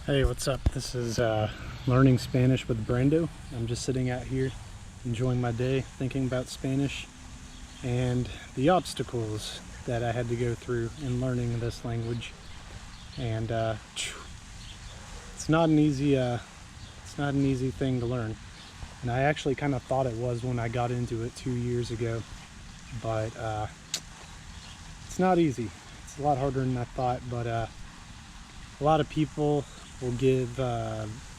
Hey, what's up? This is Learning Spanish with Brando. I'm just sitting out here enjoying my day, thinking about Spanish and the obstacles that I had to go through in learning this language. And it's not an easy thing to learn. And I actually kind of thought it was when I got into it 2 years ago, but it's not easy. It's a lot harder than I thought, but a lot of people will give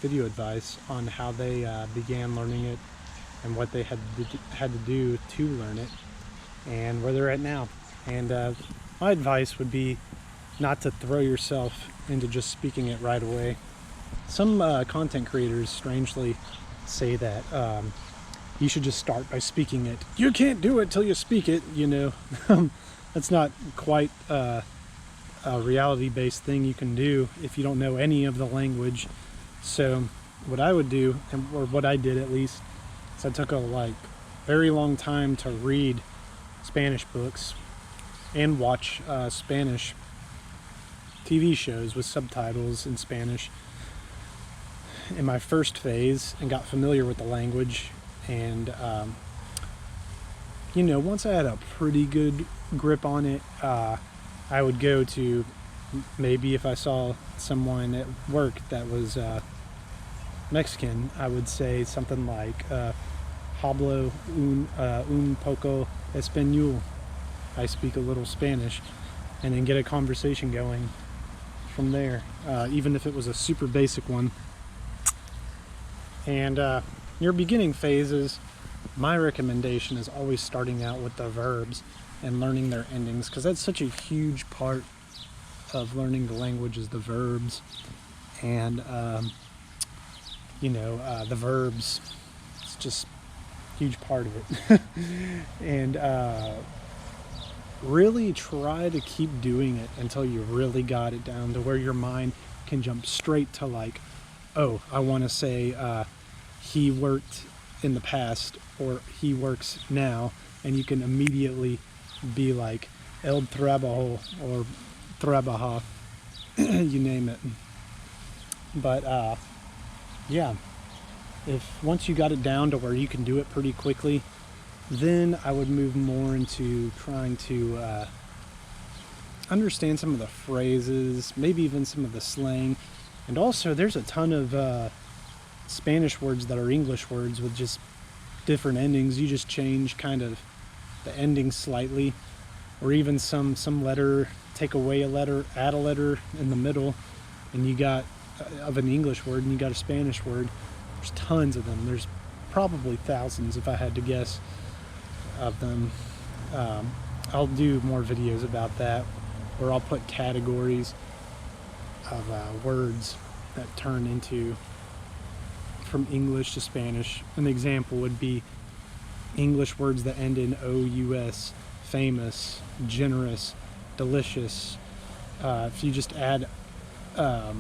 video advice on how they began learning it and what they had to do to learn it and where they're at now. And my advice would be not to throw yourself into just speaking it right away. Some content creators strangely say that you should just start by speaking it. You can't do it till you speak it, you know. That's not quite a reality-based thing you can do if you don't know any of the language. So what I would do, or what I did at least, is I took a very long time to read Spanish books and watch Spanish TV shows with subtitles in Spanish in my first phase, and got familiar with the language. And once I had a pretty good grip on it, I would go to, maybe if I saw someone at work that was Mexican, I would say something like hablo un poco español. I speak a little Spanish, and then get a conversation going from there, even if it was a super basic one. And your beginning phases, my recommendation is always starting out with the verbs and learning their endings, because that's such a huge part of learning the language, is the verbs. And the verbs, it's just a huge part of it. And really try to keep doing it until you really got it down to where your mind can jump straight to oh, I want to say he worked in the past, or he works now, and you can immediately be like el trabajo or trabaja, you name it. But if once you got it down to where you can do it pretty quickly, then I would move more into trying to understand some of the phrases, maybe even some of the slang. And also there's a ton of Spanish words that are English words with just different endings. You just change kind of the ending slightly, or even some letter, take away a letter, add a letter in the middle, and you got of an English word and you got a Spanish word. There's tons of them. There's probably thousands, if I had to guess, of them. I'll do more videos about that, where I'll put categories of words that turn into from English to Spanish. An example would be English words that end in OUS: famous, generous, delicious. If you just add, I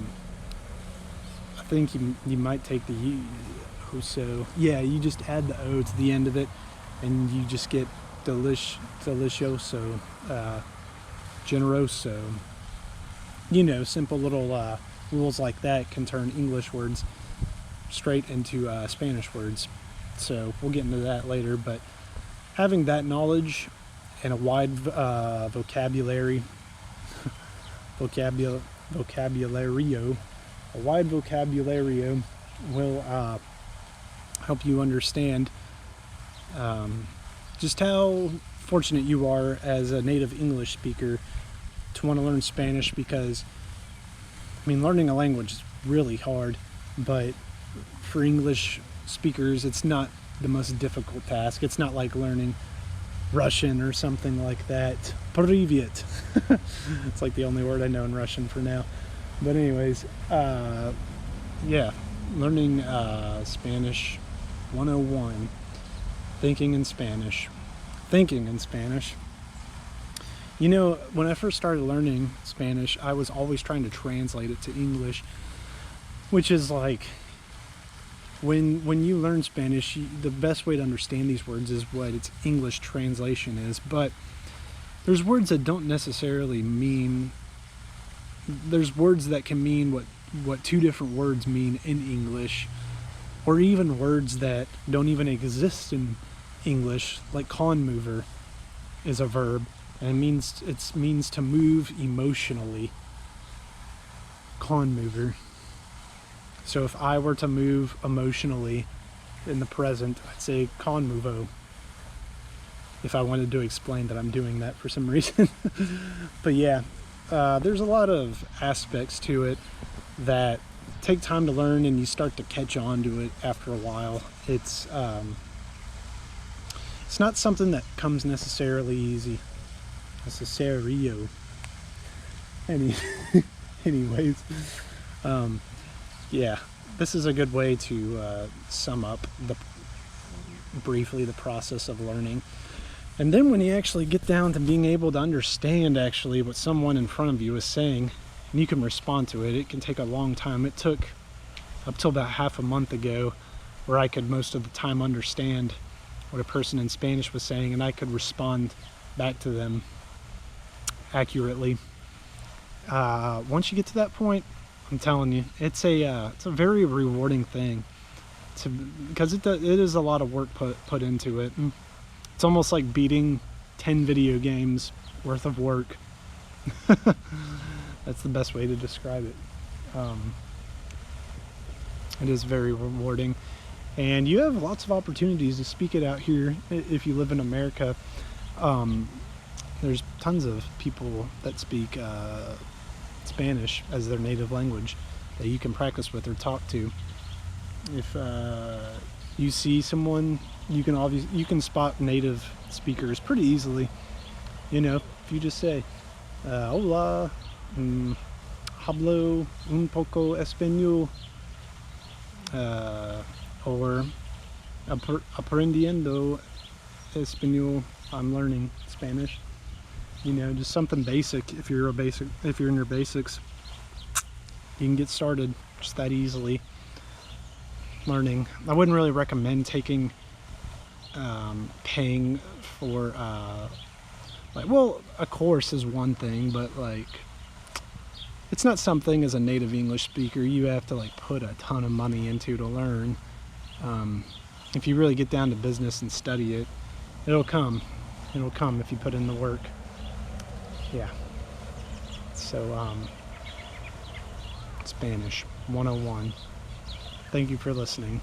think you might take the U, so yeah, you just add the O to the end of it, and you just get delicioso, generoso. Simple little rules like that can turn English words straight into Spanish words. So we'll get into that later, but having that knowledge and a wide vocabulario, will help you understand just how fortunate you are as a native English speaker to want to learn Spanish, because learning a language is really hard, but for English speakers it's not the most difficult task. It's not like learning Russian or something like that. Привет. It's like the only word I know in Russian for now. But anyways, learning Spanish 101, thinking in Spanish. When I first started learning Spanish, I was always trying to translate it to English, which is like, when you learn Spanish, the best way to understand these words is what its English translation is. But there's words that don't necessarily mean, there's words that can mean what what two different words mean in English, or even words that don't even exist in English, like conmover is a verb, and it means to move emotionally. Conmover. So if I were to move emotionally in the present, I'd say conmovo, if I wanted to explain that I'm doing that for some reason. But yeah, there's a lot of aspects to it that take time to learn, and you start to catch on to it after a while. It's not something that comes necessarily easy. Necessario. Anyways, yeah, this is a good way to sum up briefly the process of learning. And then when you actually get down to being able to understand actually what someone in front of you is saying, and you can respond to it, it can take a long time. It took up till about half a month ago where I could most of the time understand what a person in Spanish was saying, and I could respond back to them accurately. Once you get to that point, I'm telling you, it's a very rewarding thing, because it is a lot of work put into it. It's almost like beating 10 video games worth of work. That's the best way to describe it. It is very rewarding, and you have lots of opportunities to speak it out here if you live in America. There's tons of people that speak Spanish as their native language that you can practice with or talk to. If you see someone, you can spot native speakers pretty easily. You know, if you just say, "Hola, hablo un poco español," or "aprendiendo español," I'm learning Spanish. You know, just something basic. If you're in your basics, you can get started just that easily learning. I wouldn't really recommend paying for a course is one thing, but it's not something as a native English speaker you have to put a ton of money into to learn. If you really get down to business and study it, it'll come if you put in the work. Yeah. So Spanish 101. Thank you for listening.